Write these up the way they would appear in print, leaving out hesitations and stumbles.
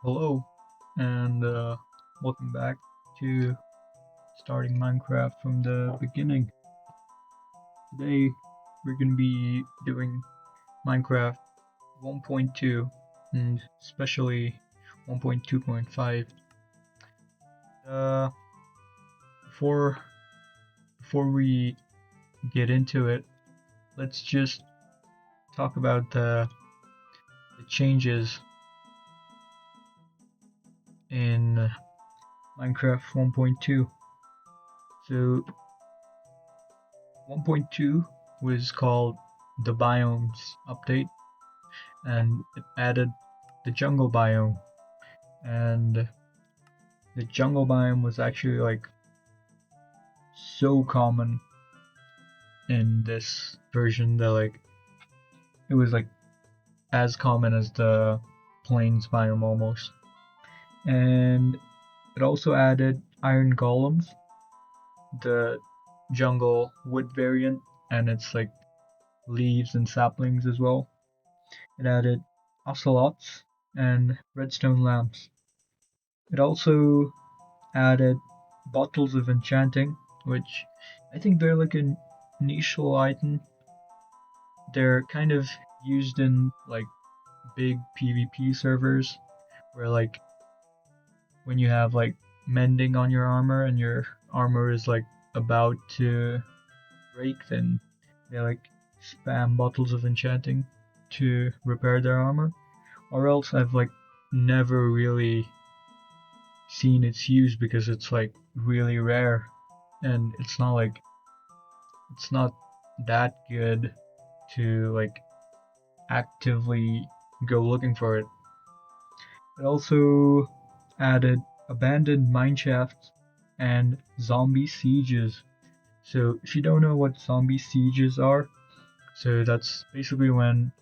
Hello, and welcome back to starting Minecraft from the beginning. Today, we're going to be doing Minecraft 1.2 and especially 1.2.5. Uh, before before we get into it, let's just talk about the changes in Minecraft 1.2. So 1.2 was called the biomes update, and it added the jungle biome. And the jungle biome was actually like so common in this version that like it was like as common as the plains biome almost. And it also added iron golems, the jungle wood variant, and it's like leaves and saplings as well. It added ocelots and redstone lamps. It also added bottles of enchanting, which I think they're like a niche little item. They're kind of used in like big PvP servers where like when you have like mending on your armor and your armor is like about to break, then they like spam bottles of enchanting to repair their armor. Or else I've like never really seen its use because it's like really rare and it's not that good to like actively go looking for it. It also added abandoned mineshafts and zombie sieges. So if you don't know what zombie sieges are, so that's basically when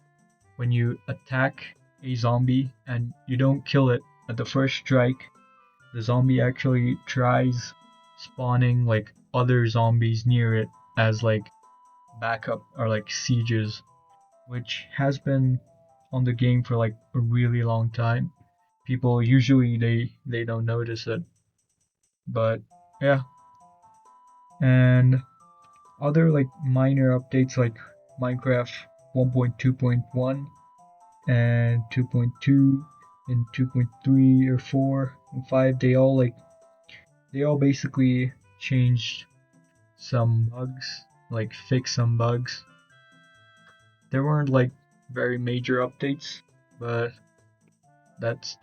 you attack a zombie and you don't kill it at the first strike, the zombie actually tries spawning like other zombies near it as like backup or like sieges, which has been on the game for like a really long time. People usually they don't notice it, but yeah. And other like minor updates like Minecraft 1.2.1 and 2.2 and 2.3 or 4 and 5, they all basically changed some bugs, like fixed some bugs. There weren't like very major updates, but that's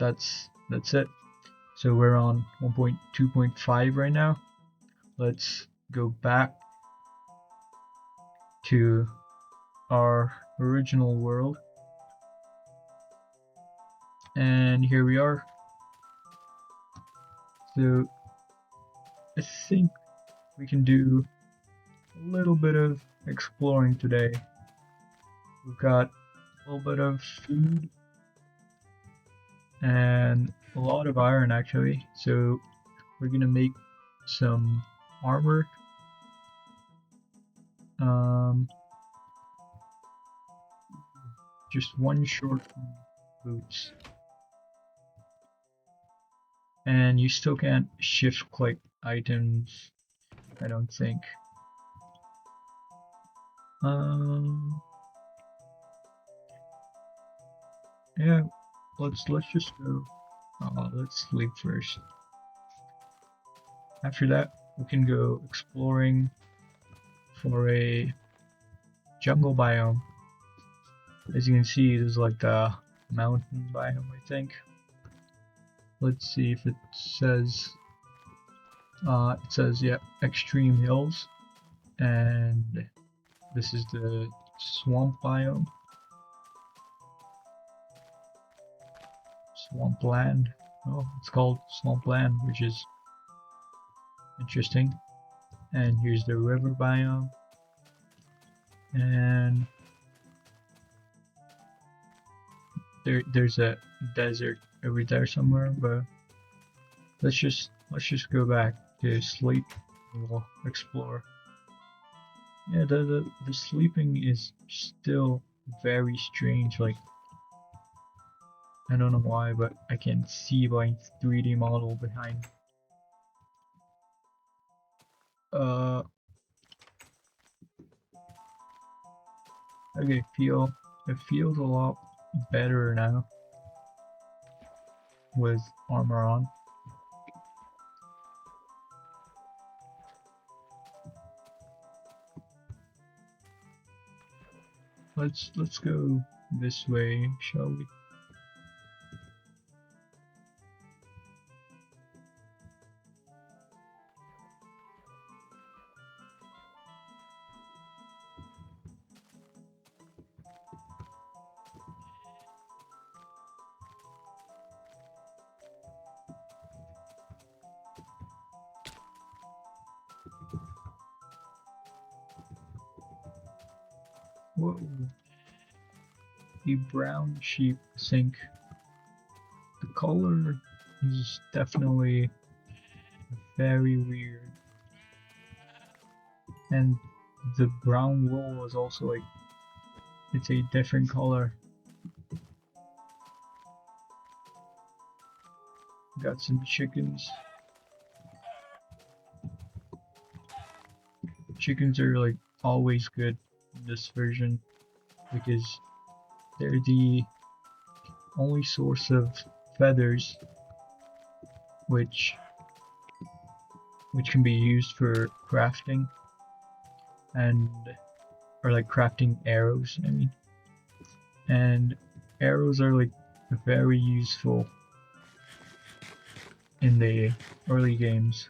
it. So we're on 1.2.5 right now. Let's go back to our original world, and here we are. So I think we can do a little bit of exploring today. We've got a little bit of food and a lot of iron actually. So we're gonna make some armor. Um, just one short boots, and you still can't shift click items, I don't think. Um, yeah, let's just go. Let's sleep first. After that, we can go exploring for a jungle biome. As you can see, there's like a mountain biome, I think. Let's see if it says. It says yeah, extreme hills, and this is the swamp biome, swampland. Oh, it's called swampland, which is interesting. And here's the river biome, and there's a desert over there somewhere. But let's just go back to sleep. And we'll explore. Yeah, the sleeping is still very strange. Like I don't know why, but I can see my 3D model behind. Okay, it feels a lot better now with armor on. Let's go this way, shall we? Whoa. A brown sheep sink. The color is definitely very weird. And the brown wool is also like, it's a different color. Got some chickens. Chickens are like always good in this version because they're the only source of feathers which can be used for crafting and or like crafting arrows, I mean. And arrows are like very useful in the early games.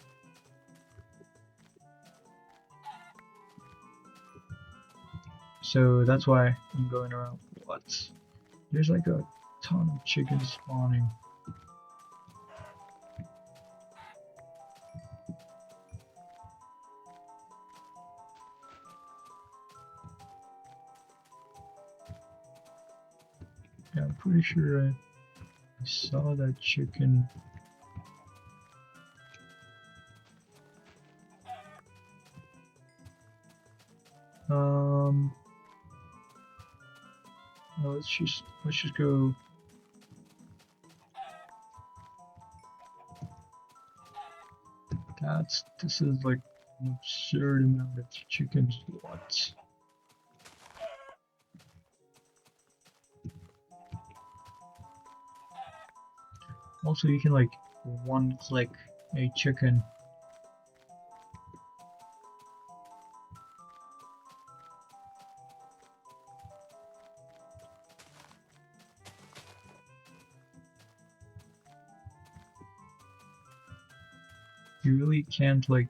So that's why I'm going around. What? There's like a ton of chickens spawning. Yeah, I'm pretty sure I saw that chicken. Well, let's just go. This is like an absurd amount of chickens. What? Also, you can like one click a chicken. You really can't like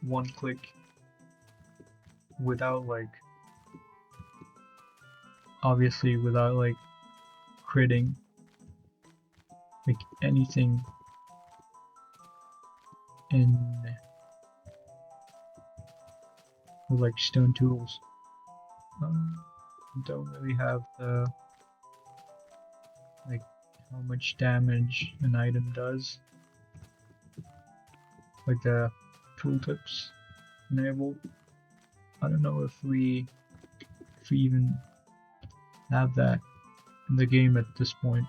one click without like obviously without like critting like anything in with like stone tools. Don't really have the like how much damage an item does. Like the tooltips enabled. I don't know if we even have that in the game at this point.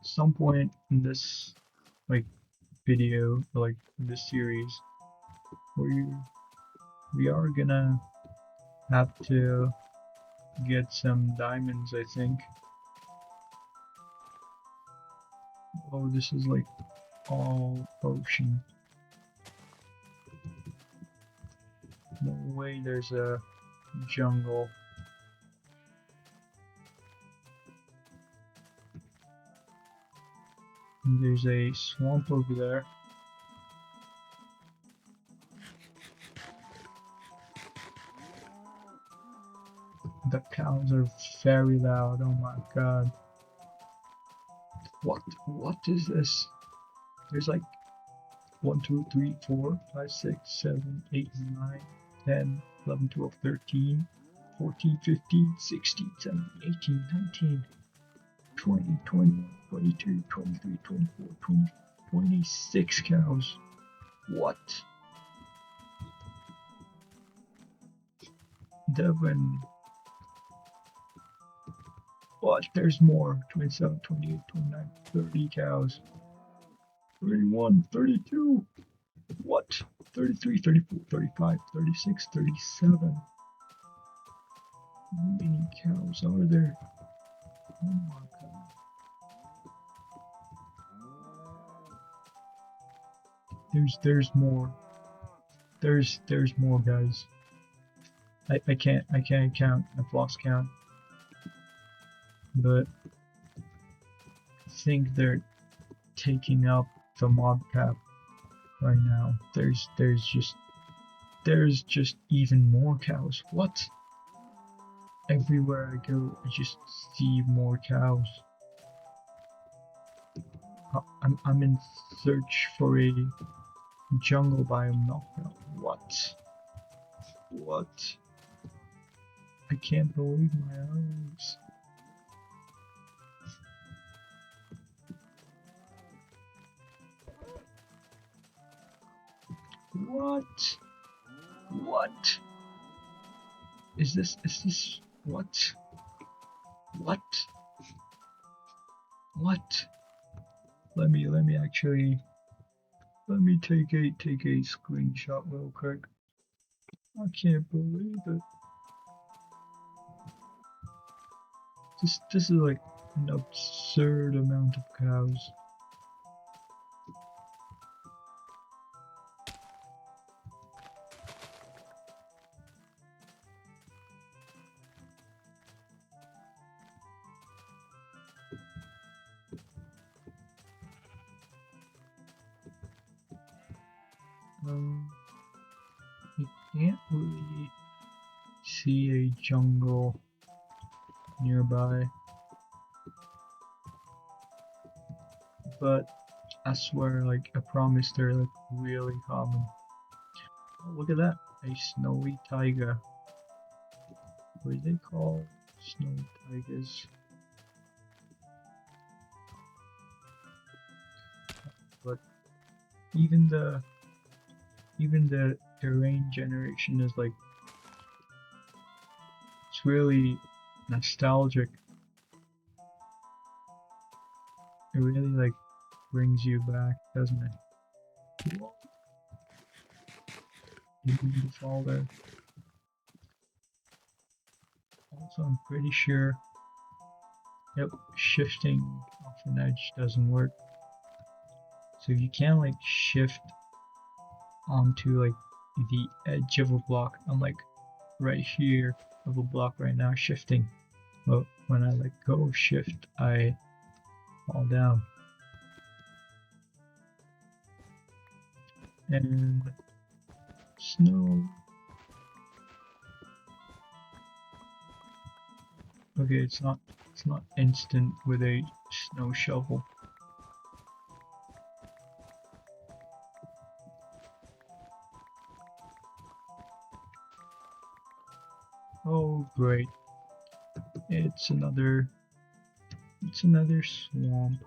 Some point in this like video, like this series, we are gonna have to get some diamonds, I think. Oh, this is like all ocean. No way there's a jungle. And there's a swamp over there. The cows are very loud, oh my god. What is this? There's like 1, 2, 3, 4, 5, 6, 7, 8, 9, 10, 11, 12, 13, 14, 15, 16, 17, 18, 19, 20, 21, 22, 23, 24, 20, 26 cows. What? Devin. Watch, there's more. 27, 28, 29, 30 cows. 31, 32. What? 33, 34, 35, 36, 37. How many cows are there? Oh my god. There's more. There's more, guys. I can't count. I've lost count. But I think they're taking up the mob cap right now. There's just even more cows. What? Everywhere I go, I just see more cows. I'm in search for a jungle biome knockout. What? What? I can't believe my eyes. What? What? Is this what? What? What? Let me actually take a screenshot real quick. I can't believe it. This is like an absurd amount of cows. You can't really see a jungle nearby, but I swear, like, I promise they're like really common. Oh, look at that, a snowy taiga. What do they call snowy taigas? But even the terrain generation is like, it's really nostalgic. It really like brings you back, doesn't it? You need to fall there. Also, I'm pretty sure, yep, shifting off an edge doesn't work. So you can't like shift onto like the edge of a block. I'm like right here of a block right now shifting. But when I let go of shift, I fall down. And snow. Okay, it's not instant with a snow shovel. Oh great. It's another swamp.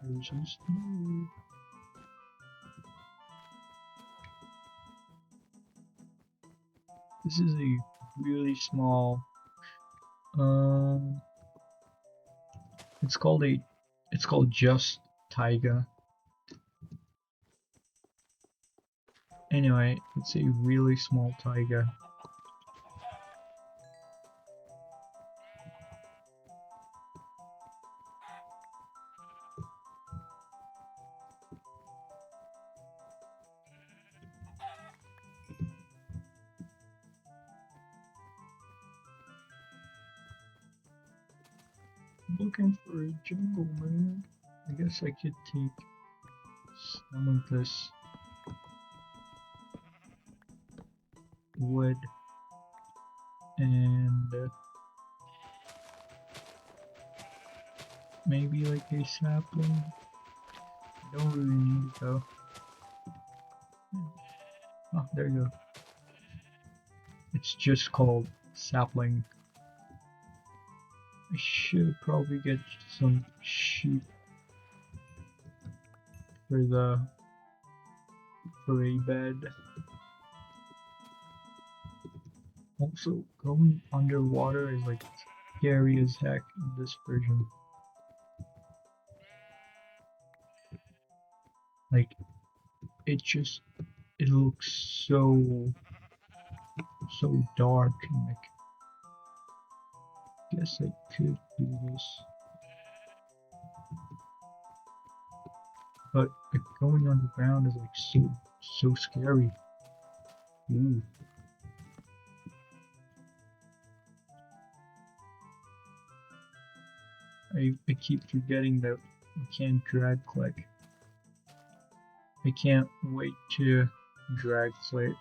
There's some snow. This is a really small it's called just taiga. Anyway, it's a really small taiga. Looking for a jungle, man. I guess I could take some of this wood and maybe like a sapling. I don't really need it though. Oh, there you go. It's just called sapling. I should probably get some sheep for a bed. Also, going underwater is like scary as heck in this version. Like it looks so dark, and like guess I could do this, but like going underground is like so scary. Ooh. I keep forgetting that you can't drag click. I can't wait to drag click.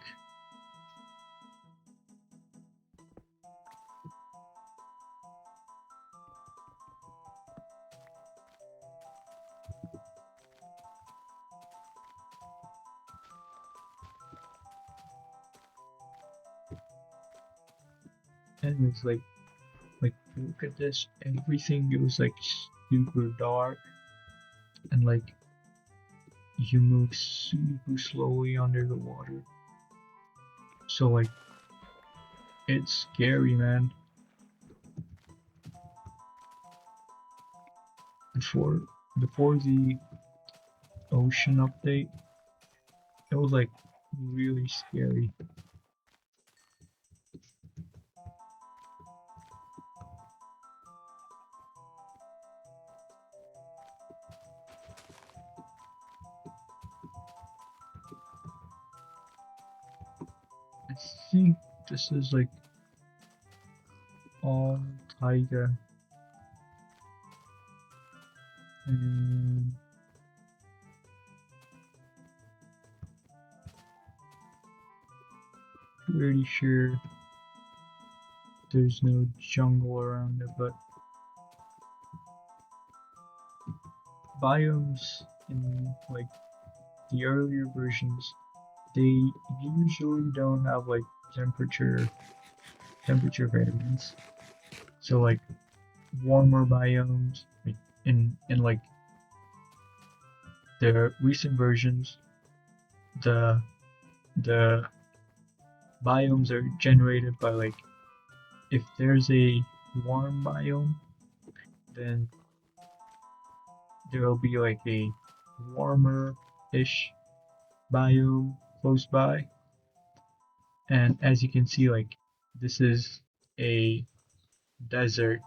And it's like look at this. Everything goes like super dark, and like you move super slowly under the water. So like it's scary, man. Before the ocean update, it was like really scary. I think this is like all taiga, and pretty sure there's no jungle around it, but biomes in like the earlier versions, they usually don't have like temperature variance. So like warmer biomes, like in like the recent versions, the the biomes are generated by like if there's a warm biome, then there will be like a warmer-ish biome close by. And as you can see, like this is a desert,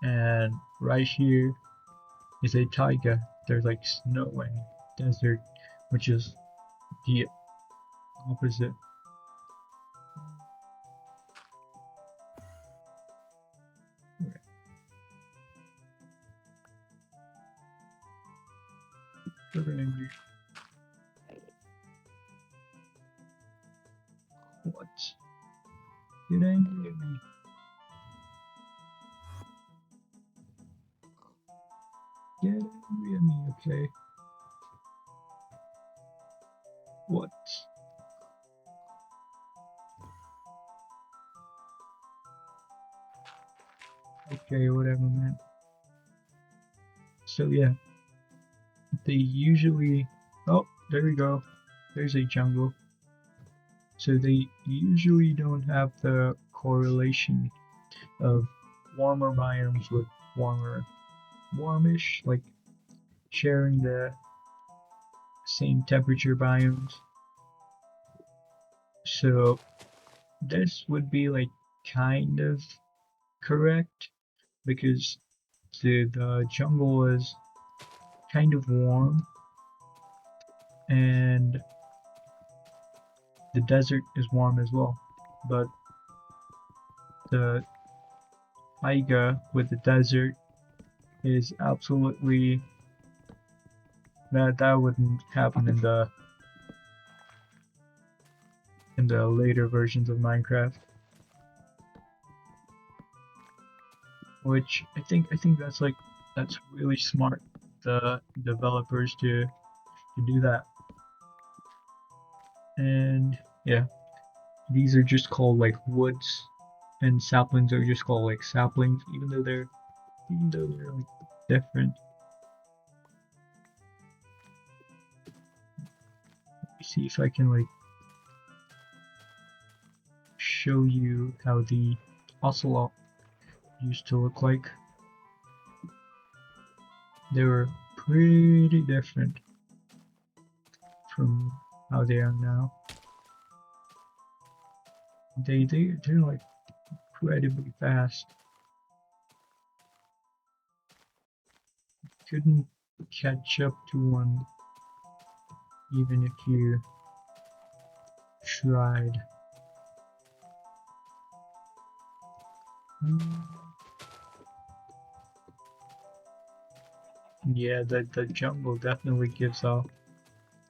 and right here is a taiga. There's like snow and desert, which is the opposite. Very angry. What? Get angry at me. Get angry at me, okay? What? Okay, whatever, man. So yeah, they usually. Oh, there we go. There's a jungle. So they usually don't have the correlation of warmer biomes with warmish, like sharing the same temperature biomes. So this would be like kind of correct because the jungle is kind of warm and the desert is warm as well. But the taiga with the desert is absolutely that wouldn't happen in the later versions of Minecraft. Which I think that's really smart, the developers to do that. And yeah, these are just called like woods, and saplings are just called like saplings, even though they're even though they're like different. Let me see if I can like show you how the ocelot used to look like. They were pretty different from how they are now. They're like incredibly fast. Couldn't catch up to one even if you tried. Yeah, the jungle definitely gives off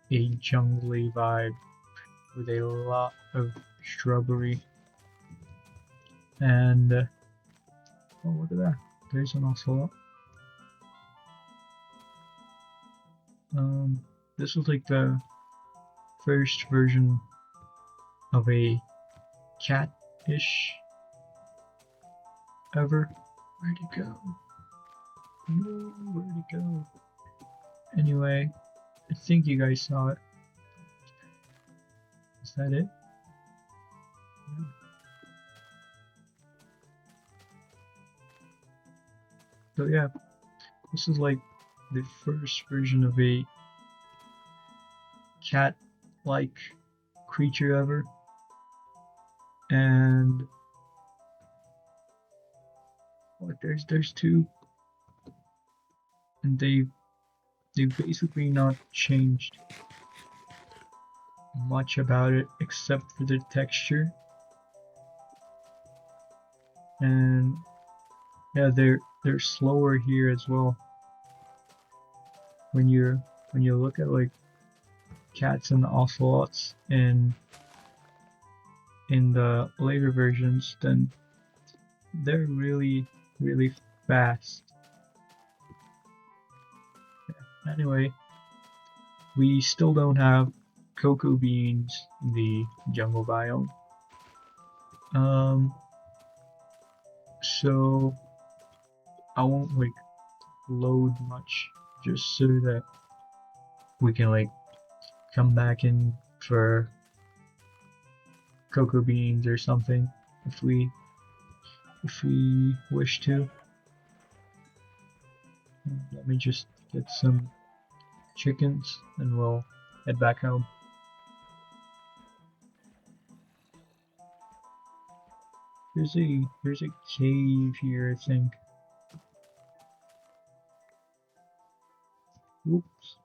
a jungly vibe with a lot of shrubbery. And oh, look at that! There's an ocelot. This was like the first version of a cat-ish ever. Where'd it go? No, where'd it go? Anyway, I think you guys saw it. Is that it? Yeah. So yeah, this is like the first version of a cat-like creature ever. And what, there's two, and they've basically not changed much about it except for the texture. And yeah, they're slower here as well. When you look at like cats and ocelots in the later versions, then they're really fast. Yeah. Anyway, we still don't have cocoa beans in the jungle biome. So I won't like load much just so that we can like come back in for cocoa beans or something if we wish to. Let me just get some chickens and we'll head back home. There's a cave here, I think. Oops.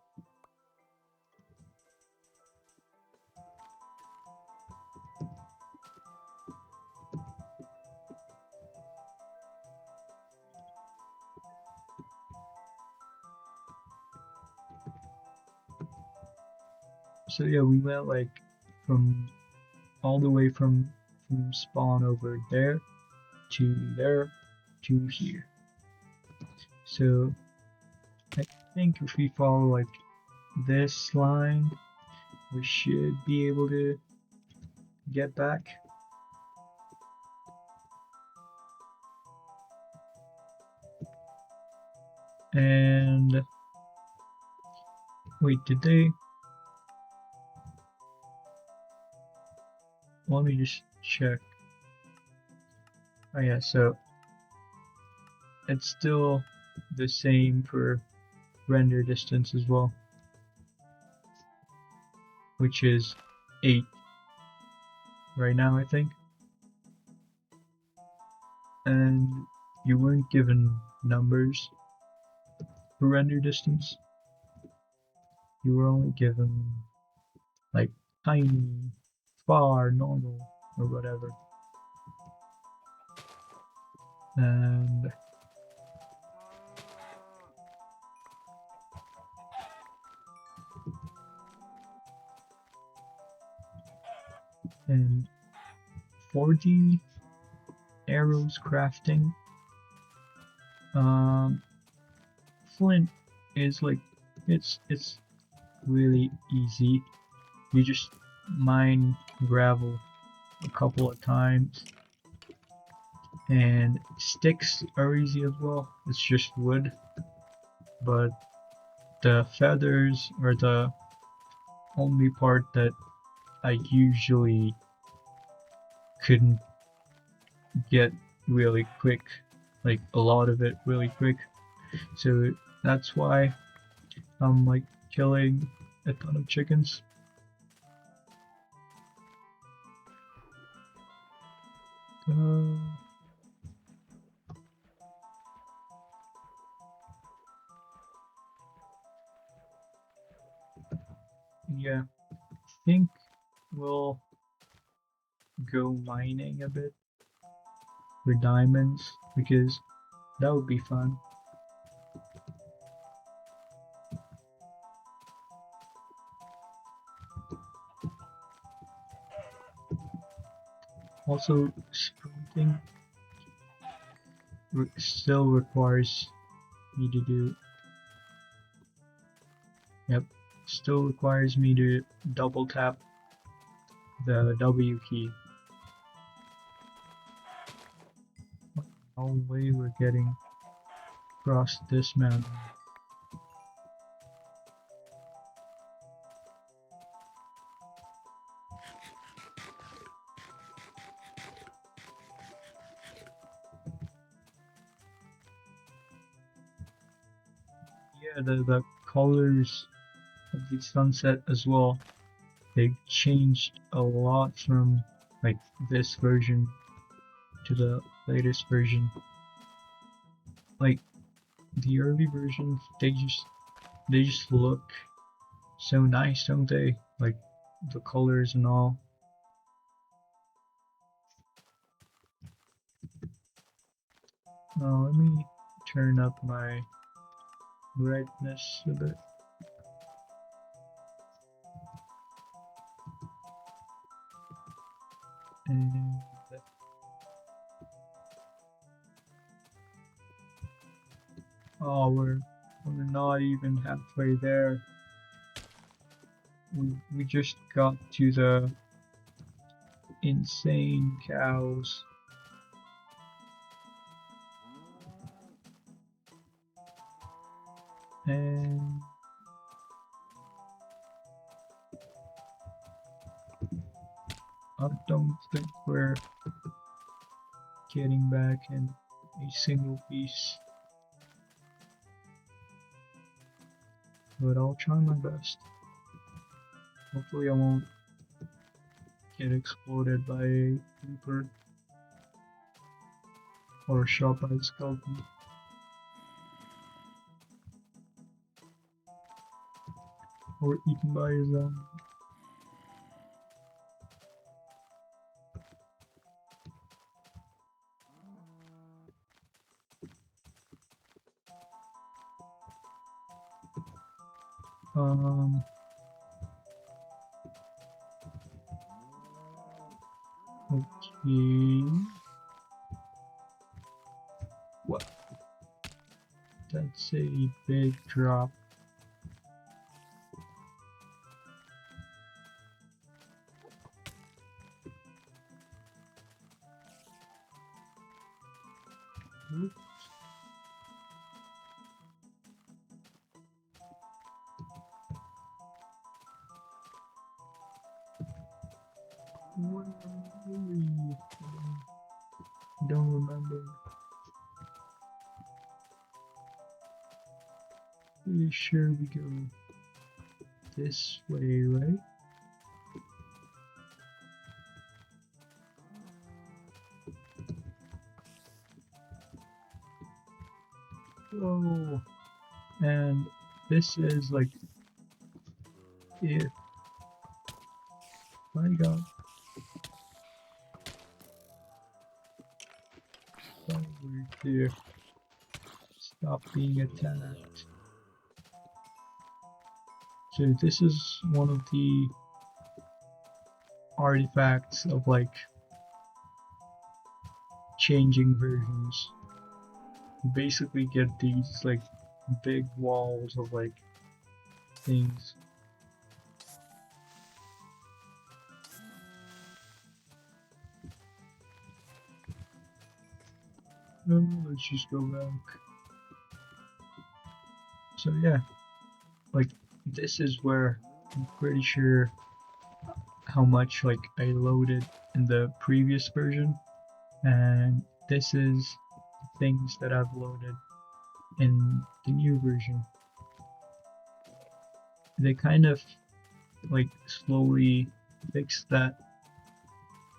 So yeah, we went like from all the way from spawn over there to here. So I think if we follow like this line, we should be able to get back. And wait, did they? Let me just check. Oh yeah, so it's still the same for render distance as well, which is 8 right now, I think. And you weren't given numbers for render distance. You were only given like tiny, far, normal, or whatever. And for the arrows crafting, flint is like it's really easy. You just mine gravel a couple of times And sticks are easy as well. It's just wood, but the feathers are the only part that I usually couldn't get really quick, like a lot of it really quick. So that's why I'm like killing a ton of chickens. Uh, yeah, I think we'll go mining a bit for diamonds because that would be fun. Also, sprinting still requires me to do. Yep, still requires me to double tap the W key. No way we're getting across this mountain. Yeah, the colors of the sunset as well. They changed a lot from like this version to the latest version. Like the early versions, they just look so nice, don't they? Like the colors and all. Let me turn up my brightness a bit. And oh, we're not even halfway there. We just got to the insane cows. And I don't think we're getting back in a single piece. But I'll try my best. Hopefully I won't get exploded by a creeper or shot by a skeleton. Or eaten by a zombie. Um, okay. What? That's a big drop. Oops. Where are we? Don't remember. Pretty sure we go this way, right? Oh, and this is like if my god, over here, stop being attacked. So this is one of the artifacts of like changing versions. You basically get these like big walls of like things. Let's just go back. So yeah, like this is where I'm pretty sure how much like I loaded in the previous version, and this is the things that I've loaded in the new version. They kind of like slowly fixed that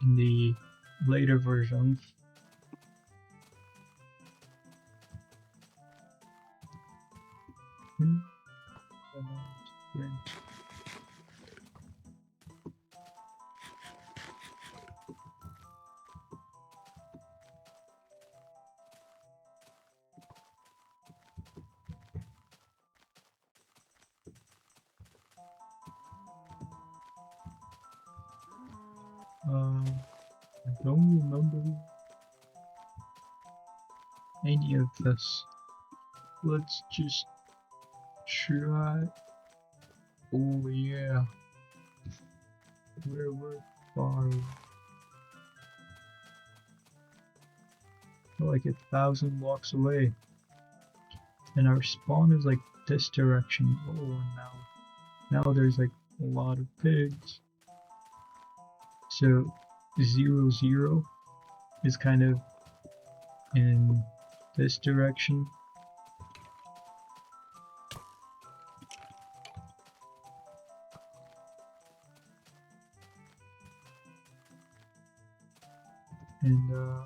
in the later versions. Hmm. I don't remember any of this. Let's just try. Oh yeah, we're far. We're like 1,000 blocks away, and our spawn is like this direction. Oh, now there's like a lot of pigs. So 0, 0 is kind of in this direction. And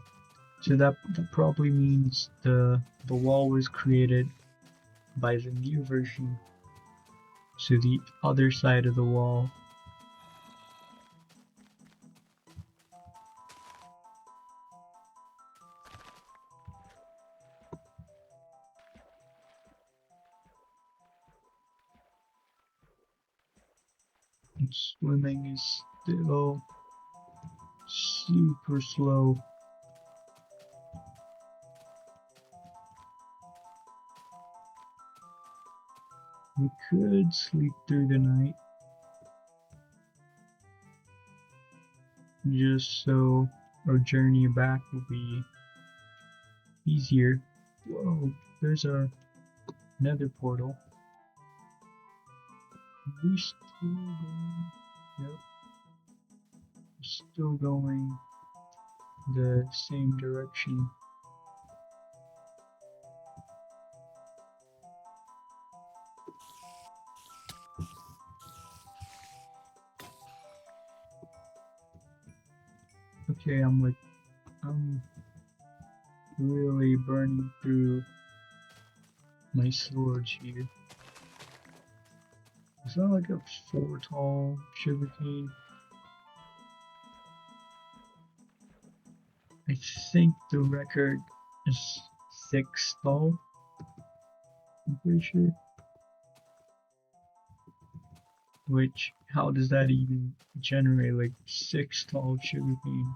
so that probably means the wall was created by the new version. So the other side of the wall. And swimming is still super slow. We could sleep through the night, just so our journey back will be easier. Whoa, there's our nether portal. We still going? Yep, we're still going the same direction. Okay, I'm really burning through my swords here. Is that like a 4 tall sugarcane? I think the record is 6 tall. I'm pretty sure. Which, how does that even generate like 6 tall sugarcane?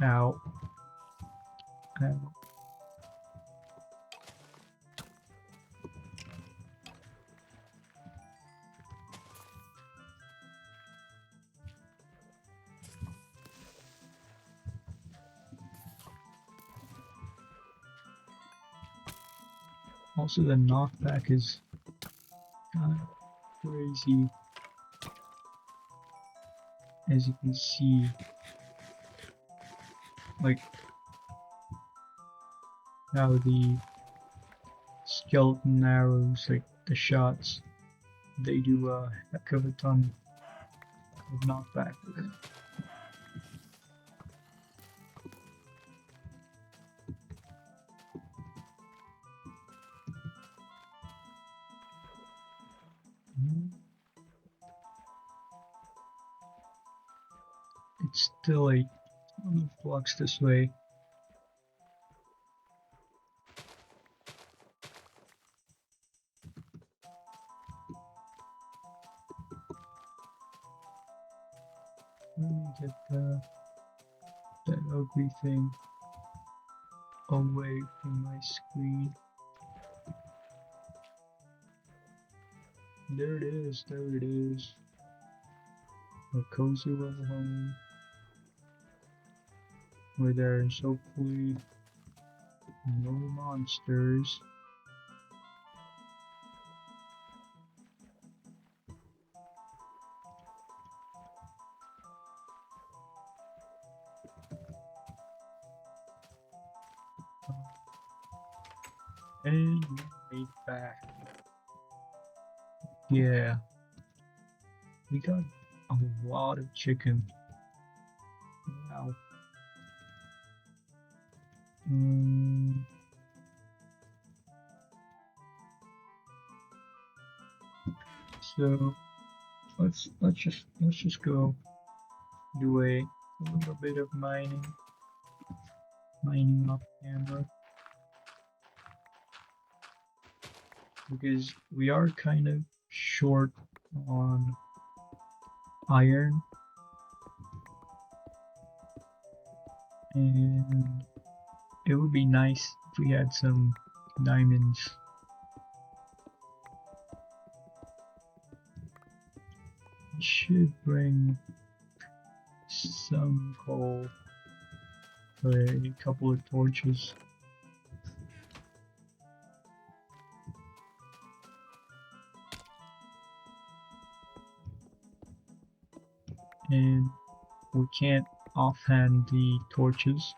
Ow. Ow. Also, the knockback is kind of crazy. As you can see, like how the skeleton arrows, like the shots, they do a heck of a ton of knockback. It's still a ton of blocks this way. Let me get that ugly thing away from my screen. There it is, there it is. A cozy little home where there's hopefully no monsters. And we made back. Yeah, we got a lot of chicken. Wow. So let's just go do a little bit of mining off camera, because we are kind of short on iron, and it would be nice if we had some diamonds. I should bring some coal for a couple of torches. And we can't offhand the torches,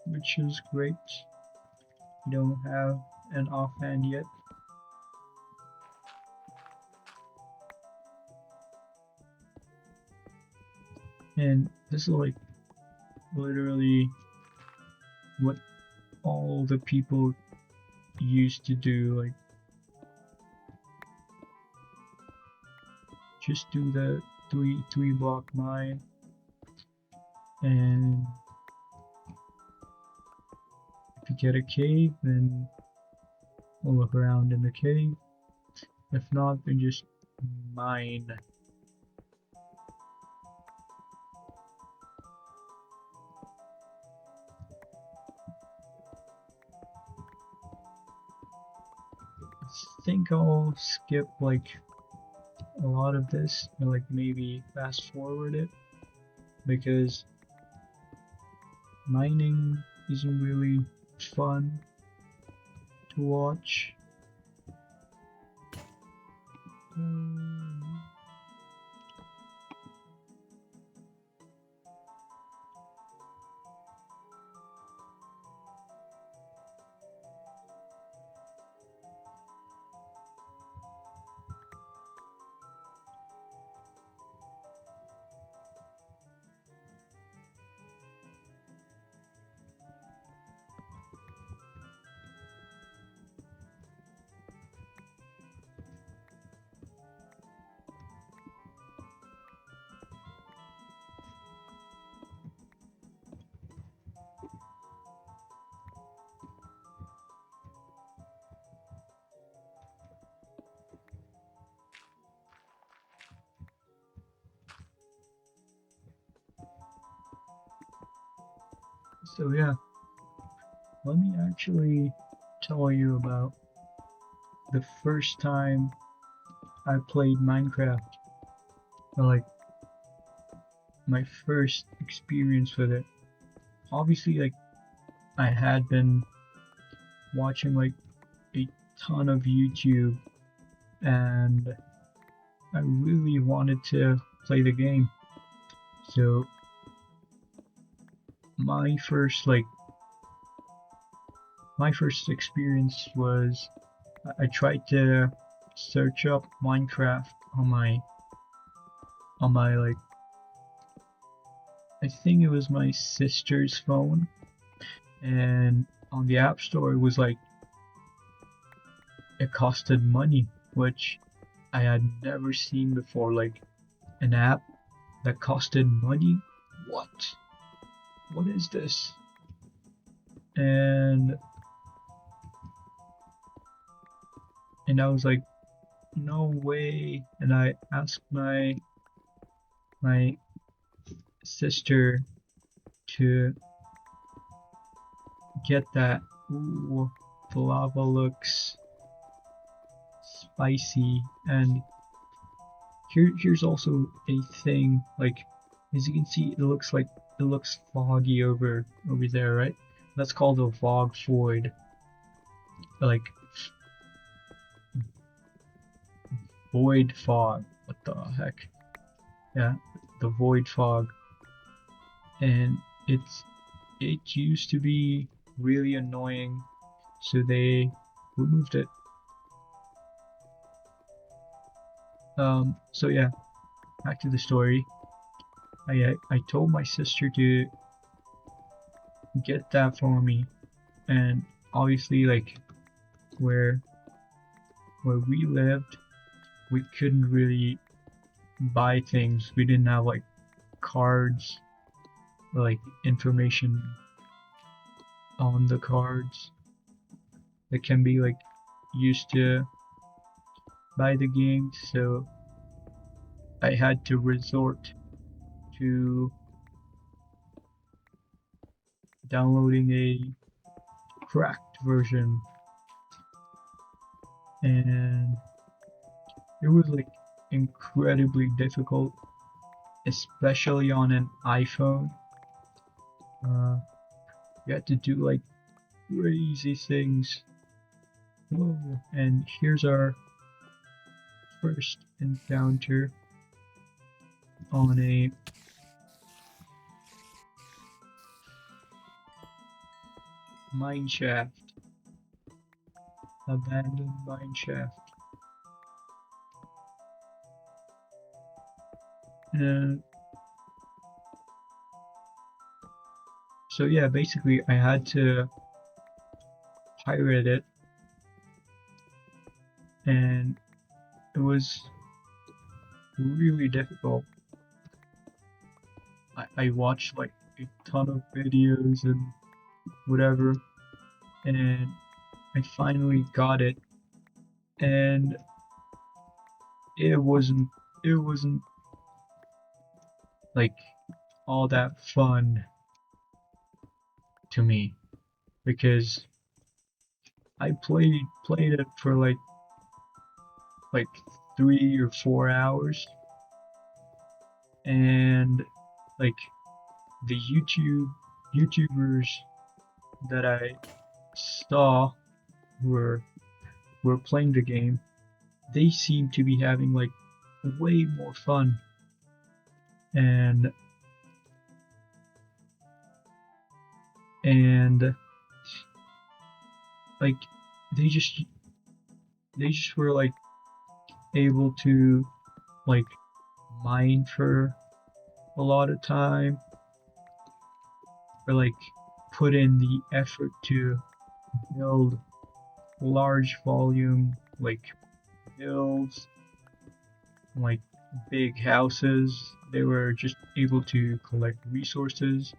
which is great. We don't have an offhand yet. And this is like literally what all the people used to do, like just do the three block mine, and if you get a cave, then we'll look around in the cave. If not, then just mine. I think I'll skip like a lot of this, or like maybe fast forward it, because mining isn't really fun to watch. So yeah, let me actually tell you about the first time I played Minecraft, or like my first experience with it. Obviously, like I had been watching like a ton of YouTube, and I really wanted to play the game. So my first experience was I tried to search up Minecraft on my like, I think it was my sister's phone, and on the App Store it was like it costed money, which I had never seen before. Like an app that costed money? What? What is this? And I was like, no way. And I asked my sister to get that. Ooh, the lava looks spicy, and here's also a thing, like, as you can see, it looks foggy over there, right? That's called a fog void, like void fog. What the heck? Yeah, the void fog, and it used to be really annoying, so they removed it. So yeah, back to the story. I told my sister to get that for me, and obviously, like, where where we lived, we couldn't really buy things. We didn't have like cards or like information on the cards that can be like used to buy the games, so I had to resort to downloading a cracked version, and it was like incredibly difficult, especially on an iPhone. Uh, you had to do like crazy things. Whoa! And here's our first encounter on a mine shaft, abandoned mine shaft. And so yeah, basically I had to pirate it, and it was really difficult. I watched like a ton of videos and whatever, and I finally got it, and it wasn't it wasn't like all that fun to me, because I played it for like 3 or 4 hours, and like the YouTubers that I saw were were playing the game, they seem to be having like way more fun, and and like they just they just were like able to like mine for a lot of time, or like put in the effort to build large volume like builds, like big houses. They were just able to collect resources,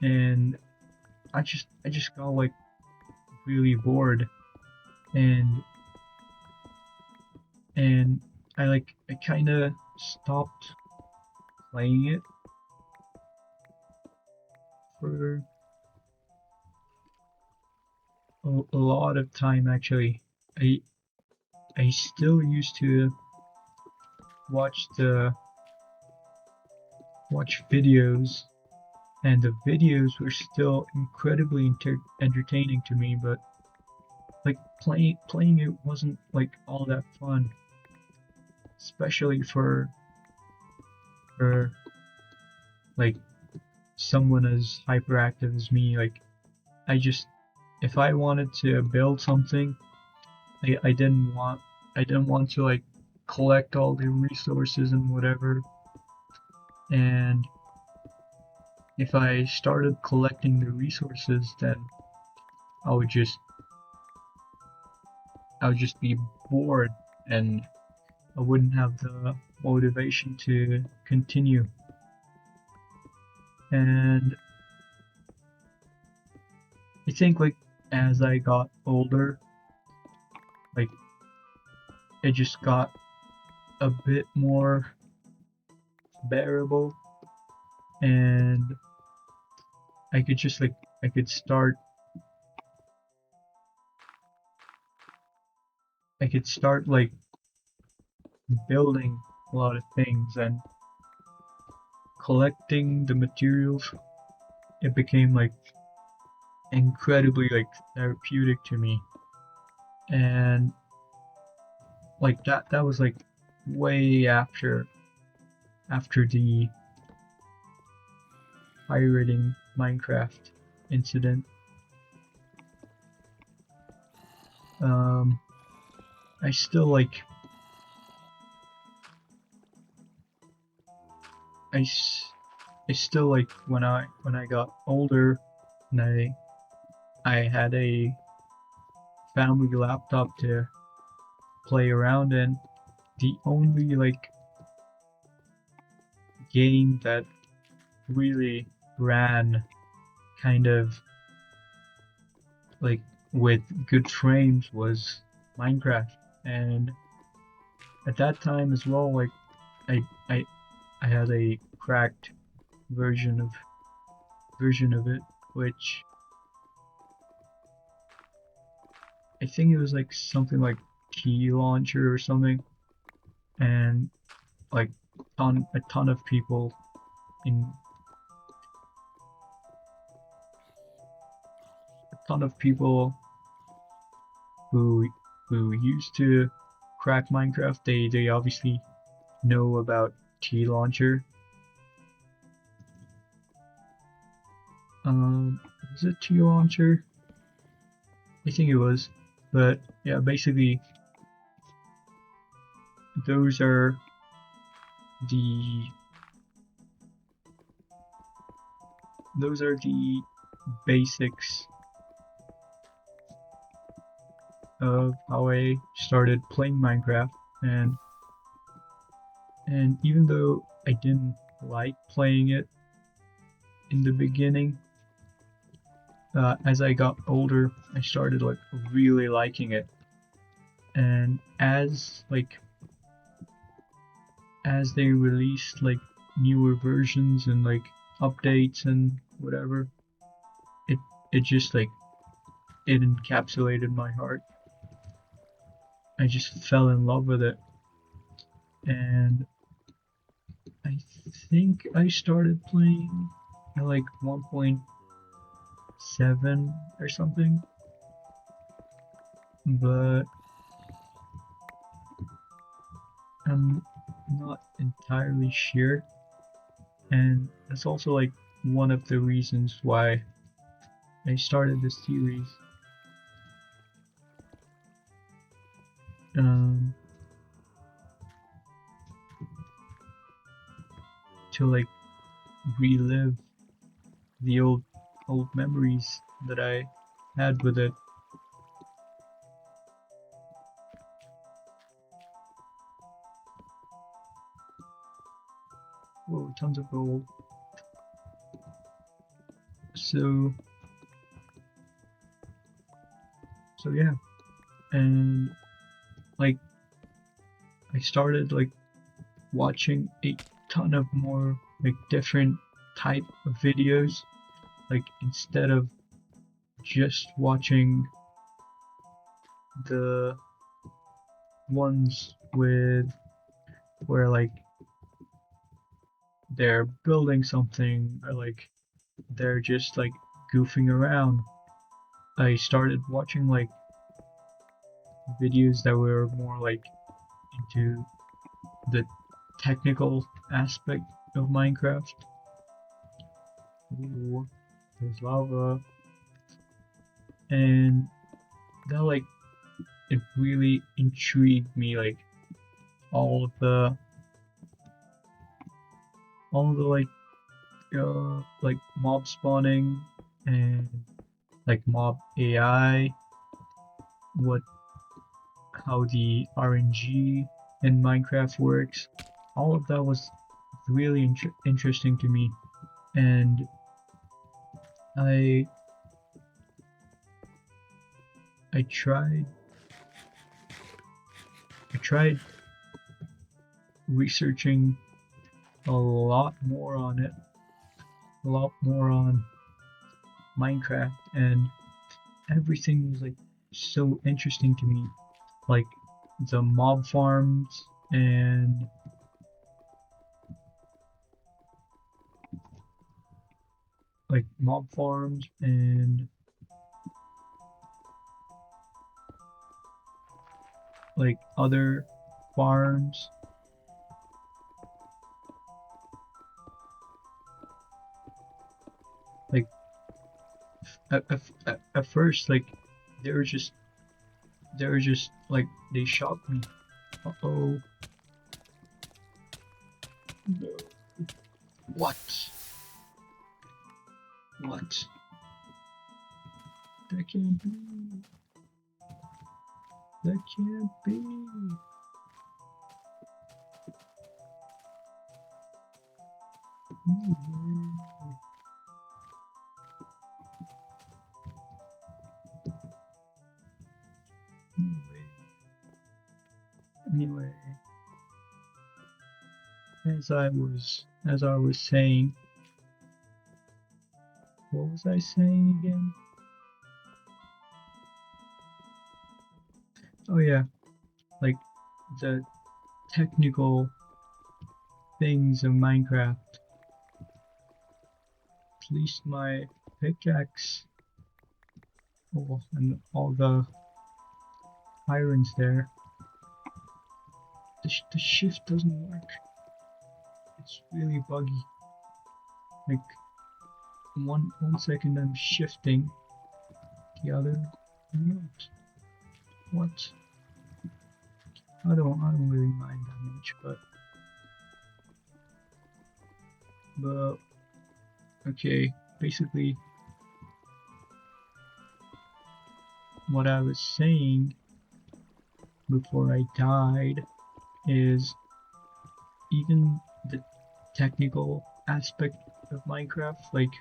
and I just got like really bored, and and I kind of stopped playing it for a lot of time actually. I I still used to watch the watch videos, and the videos were still incredibly entertaining to me, but like playing it wasn't like all that fun, especially for like someone as hyperactive as me. Like, I just, if I wanted to build something, I didn't want to like collect all the resources and whatever. And if I started collecting the resources, then I would just be bored, and I wouldn't have the motivation to continue. And I think like as I got older, like it just got a bit more bearable, and I could just like I could start like building a lot of things and collecting the materials. It became like incredibly like therapeutic to me, and like that was like way after the pirating Minecraft incident. um I still like I, s- I still like when I got older and I had a family laptop to play around in. The only like game that really ran kind of like with good frames was Minecraft. And at that time as well, like I I I had a cracked version of version of it, which I think it was like something like Key Launcher or something, and like a ton of people in a ton of people who who used to crack Minecraft, they obviously know about T Launcher. Was it T Launcher? I think it was. But yeah, basically those are the those are the basics of how I started playing Minecraft. And even though I didn't like playing it in the beginning, as I got older, I started like really liking it. And as they released like newer versions and like updates and whatever, it it just like it encapsulated my heart. I just fell in love with it. And I think I started playing at like 1.7 or something, but I'm not entirely sure. And that's also like one of the reasons why I started this series. Um, to like relive the old memories that I had with it. Whoa, tons of gold. So so yeah, and like I started like watching a ton of more like different type of videos. Like instead of just watching the ones with where like they're building something or like they're just like goofing around, I started watching like videos that were more like into the technical aspect of Minecraft. Ooh, there's lava. And that like it really intrigued me, like all of the all of the like mob spawning and like mob AI, what how the RNG in Minecraft works. All of that was really interesting to me, and I I tried I tried researching a lot more on it, a lot more on Minecraft, and everything was like so interesting to me. Like the mob farms, and like mob farms and like other farms. Like at first, like they were just like they shocked me. Uh-oh. No. What? What? That can't be. That can't be. No way. No way. Anyway, as I was saying, what was I saying again? Oh yeah, like the technical things of Minecraft. At least my pickaxe. Oh, and all the irons there. The shift doesn't work. It's really buggy. Like one second I'm shifting, the other I'm not. What? I don't really mind that much, but okay. Basically, what I was saying before I died is even the technical aspect of Minecraft, like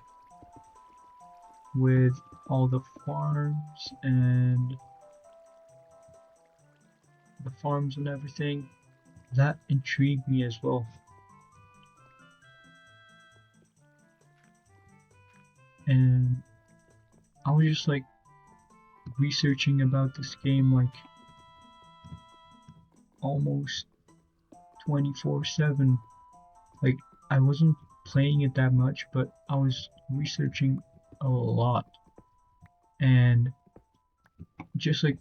with all the farms and everything, that intrigued me as well. And I was just like researching about this game like almost 24/7. Like I wasn't playing it that much, but I was researching a lot. And just like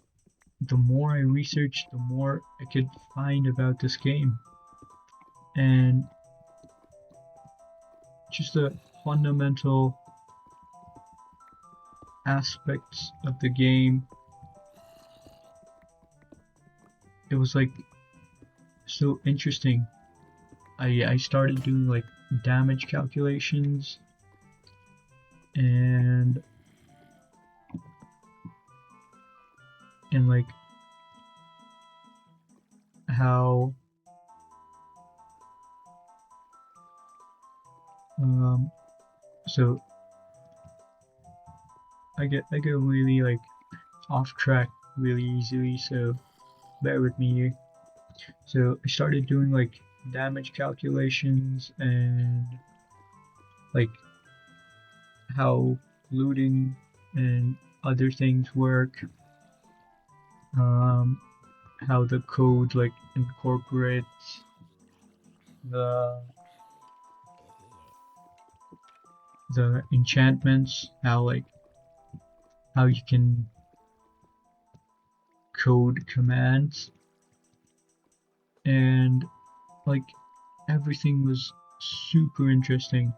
the more I researched, the more I could find about this game. And just the fundamental aspects of the game. It was like so interesting. I started doing like damage calculations and like how so I get really like off track really easily, so bear with me here. So I started doing like damage calculations and like how looting and other things work, how the code like incorporates the enchantments, how you can code commands, and like everything was super interesting.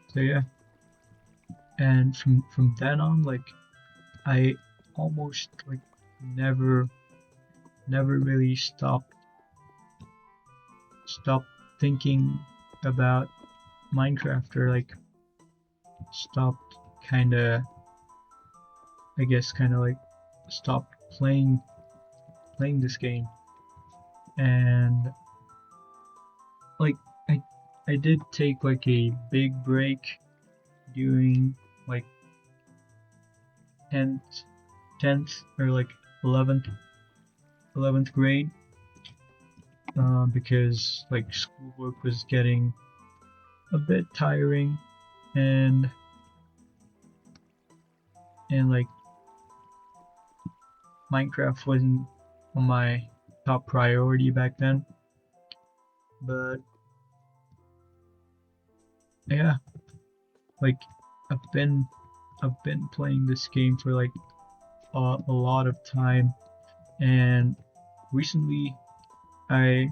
So yeah, and from then on, like I almost like never really stopped thinking about Minecraft, or like stopped kinda, I guess kinda like stopped playing this game. And like I did take like a big break during like 10th or like 11th grade, because like schoolwork was getting a bit tiring, and like Minecraft wasn't on my top priority back then. But yeah, like I've been playing this game for like a lot of time, and recently I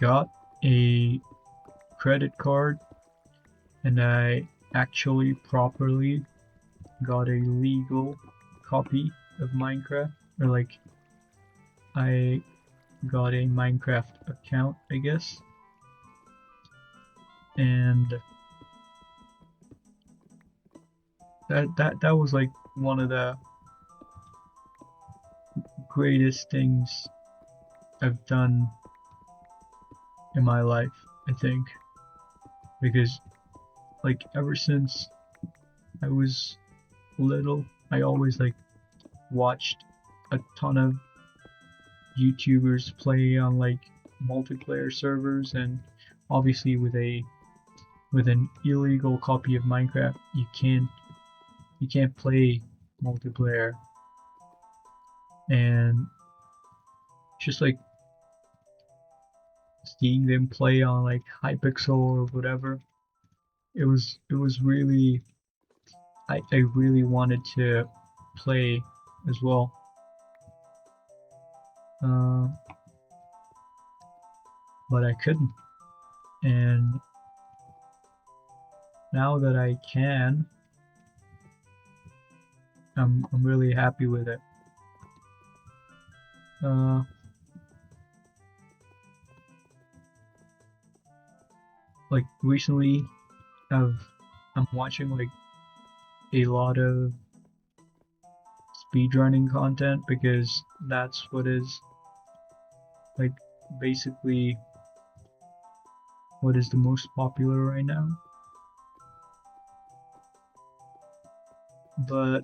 got a credit card, and I actually properly got a legal copy of Minecraft, or like I got a Minecraft account, I guess. And that was like one of the greatest things I've done in my life, I think, because like ever since I was little, I always like watched a ton of YouTubers play on like multiplayer servers, and obviously with an illegal copy of Minecraft, you can't play multiplayer. And just like seeing them play on like Hypixel or whatever, it was really, I really wanted to play as well. Uh, but I couldn't. And now that I can, I'm really happy with it. Uh, like recently, I've I'm watching like a lot of speedrunning content, because that's what is like basically what is the most popular right now. But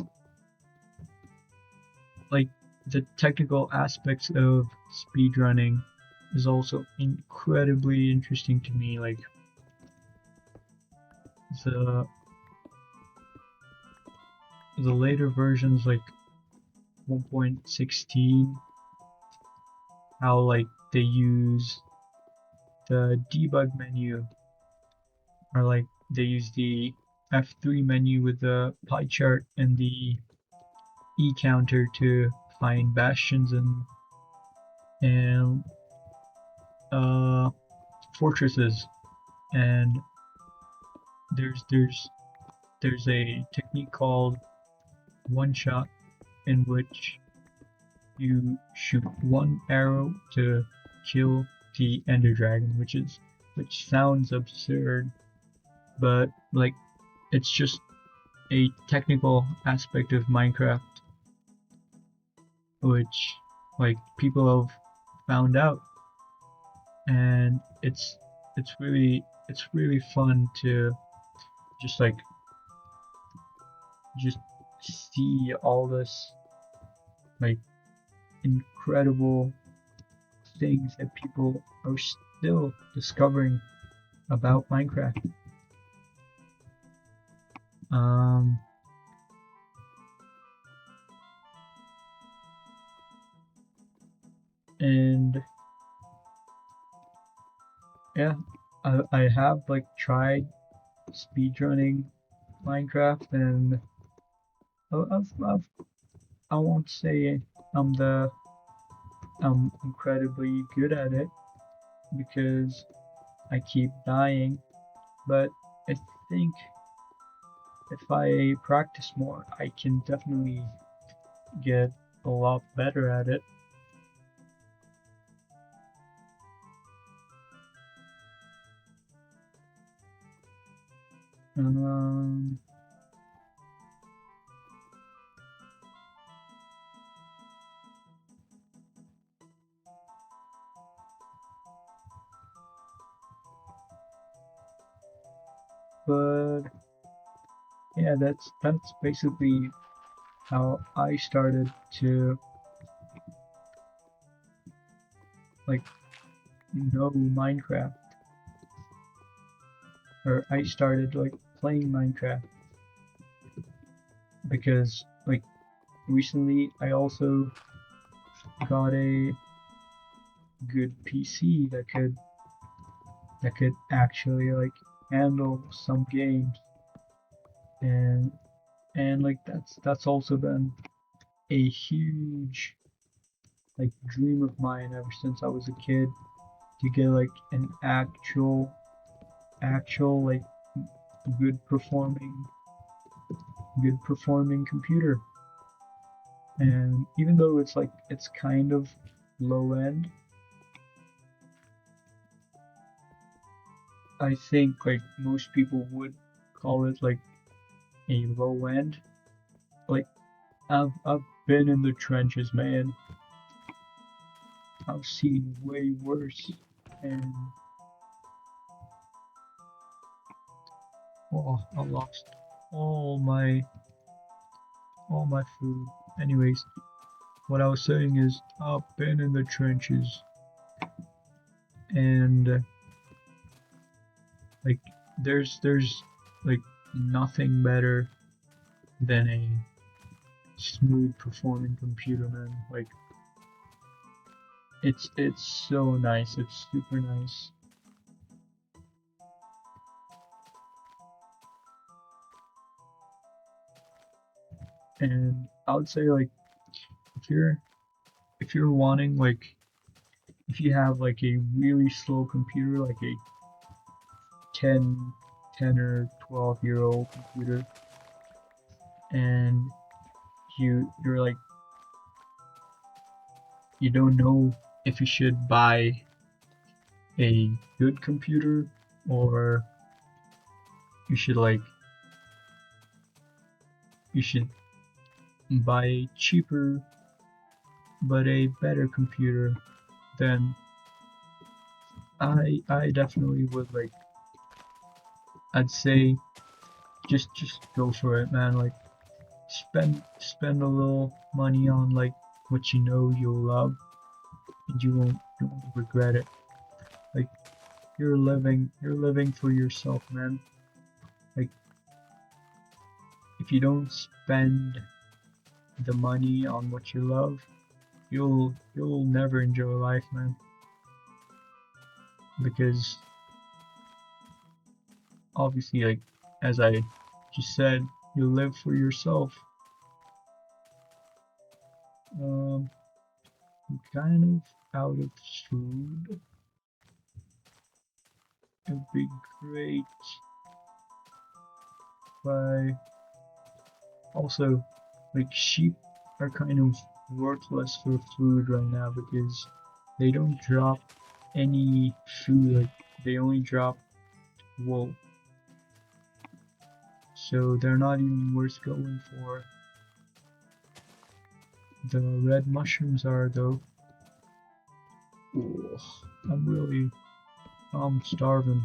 like the technical aspects of speedrunning is also incredibly interesting to me. Like the later versions, like 1.16, how like they use the debug menu, or like they use the F3 menu with the pie chart and the E counter to find bastions and uh, fortresses. And there's there's there's a technique called one shot, in which you shoot one arrow to kill the Ender Dragon, which sounds absurd, but like it's just a technical aspect of Minecraft, which like people have found out, and it's really fun to just like just see all this like incredible things that people are still discovering about Minecraft. Um, and yeah, I have like tried speedrunning Minecraft, and I've I won't say I'm the I'm incredibly good at it, because I keep dying, but I think if I practice more, I can definitely get a lot better at it. Um, but yeah, that's basically how I started to like know Minecraft. or I started like playing Minecraft because like recently I also got a good PC that could actually like handle some games, and like that's also been a huge like dream of mine ever since I was a kid, to get like an actual like good performing computer. And even though it's like it's kind of low end, I think like most people would call it like a low end. Like I've been in the trenches, man. I've seen way worse. And oh, I lost all my food. Anyways, what I was saying is I've been in the trenches, and like there's like nothing better than a smooth performing computer, man. Like it's so nice. It's super nice. And I would say like if you're wanting like if you have like a really slow computer, like a 10 or 12-year-old computer, and you're like you don't know if you should buy a good computer, or you should like you should buy a cheaper but a better computer, then I definitely would like I'd say just go for it, man. Like spend a little money on like what you know you'll love, and you won't regret it. Like you're living for yourself, man. Like if you don't spend the money on what you love, you'll never enjoy life, man. Because obviously, like as I just said, you live for yourself. I'm kind of out of food. It'd be great if I also like sheep are kind of worthless for food right now because they don't drop any food. Like they only drop wool, so they're not even worth going for. The red mushrooms are though. Ugh, I'm starving.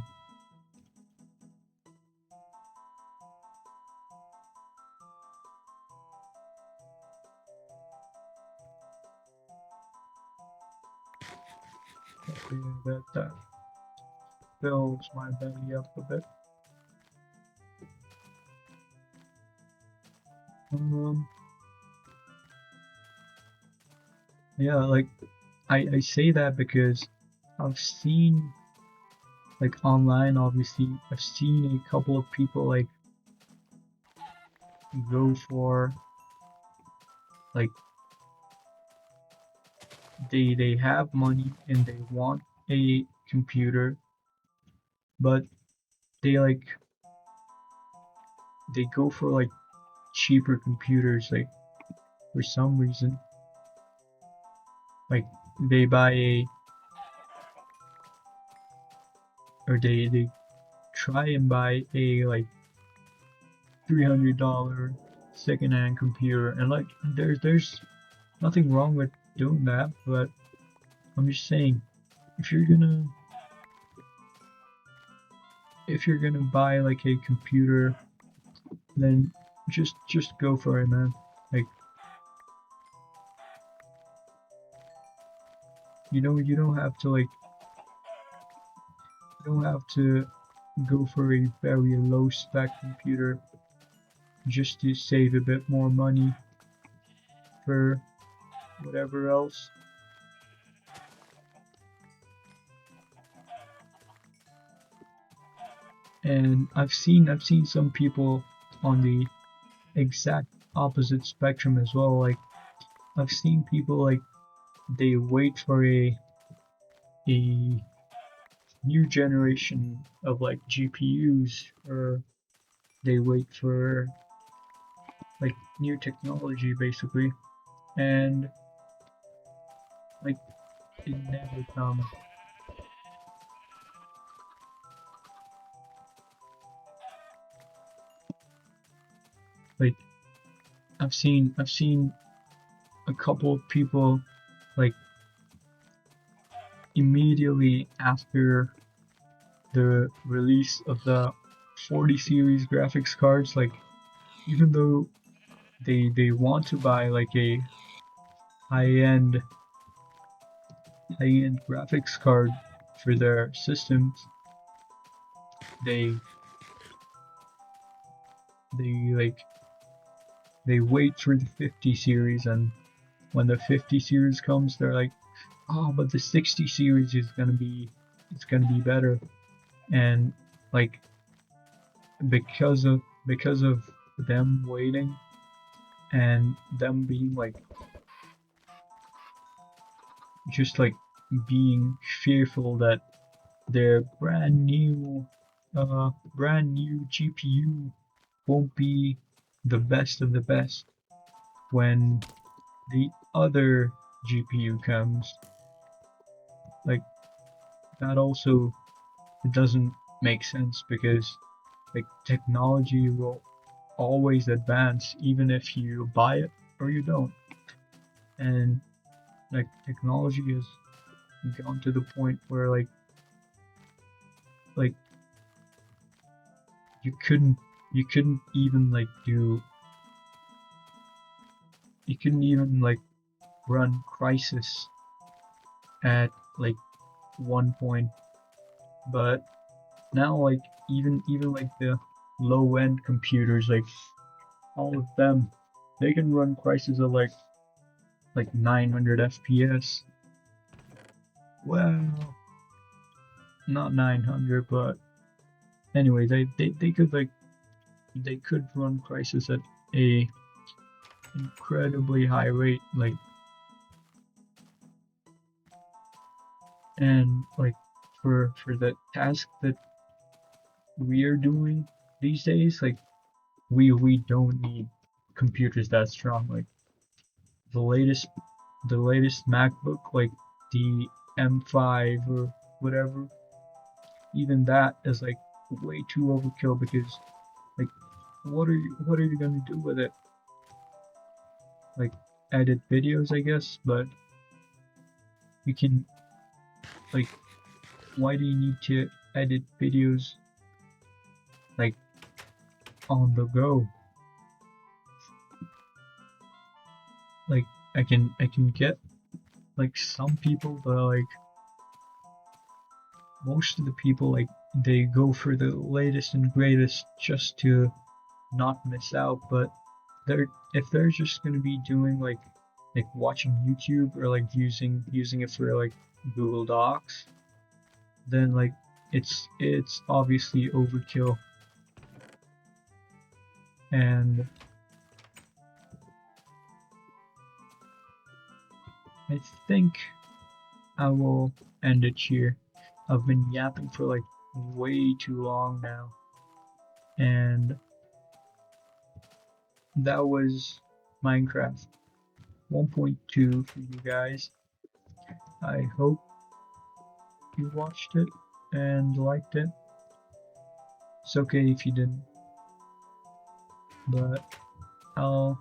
Okay, that fills my belly up a bit. Um, yeah, like I say that because I've seen like online, obviously I've seen a couple of people like go for like they have money and they want a computer, but they like they go for like cheaper computers like for some reason. Like they buy a or they try and buy a like $300 secondhand computer, and like there's nothing wrong with doing that, but I'm just saying if you're gonna buy like a computer, then just go for it, man. Like you don't have to like you don't have to go for a very low spec computer just to save a bit more money for whatever else. And I've seen some people on the exact opposite spectrum as well. Like I've seen people like they wait for a new generation of like GPUs, or they wait for like new technology basically, and like it never comes. Like I've seen a couple of people like immediately after the release of the 40 series graphics cards, like even though they want to buy like a high-end high-end graphics card for their systems, they like they wait for the 50 series, and when the 50 series comes they're like, oh, but the 60 series is gonna be better. And like because of them waiting and them being like just like being fearful that their brand new GPU won't be the best of the best when the other GPU comes. Like that also doesn't make sense, because like technology will always advance even if you buy it or you don't. And like technology has gone to the point where like you couldn't even like do you couldn't even like run Crysis at like one point, but now like even like the low end computers, like all of them, they can run Crysis at like 900 FPS. Well, not 900, but anyway, they could like they could run Crysis at a incredibly high rate, like, and like for the task that we are doing these days, like we don't need computers that strong. Like the latest the latest MacBook, like the M5 or whatever, even that is like way too overkill, because like what are you gonna do with it? Like edit videos, I guess, but you can like why do you need to edit videos like on the go? Like I can get like some people, but like most of the people, like they go for the latest and greatest just to not miss out. But they're if they're just gonna be doing like watching YouTube, or like using it for like Google Docs, then like it's obviously overkill. And I think I will end it here. I've been yapping for like way too long now, and that was Minecraft 1.2 for you guys. I hope you watched it and liked it. It's okay if you didn't, but I'll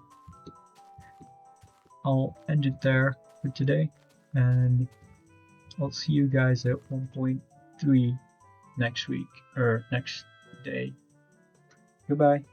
I'll end it there for today, and I'll see you guys at 1.3 next week or next day. Goodbye.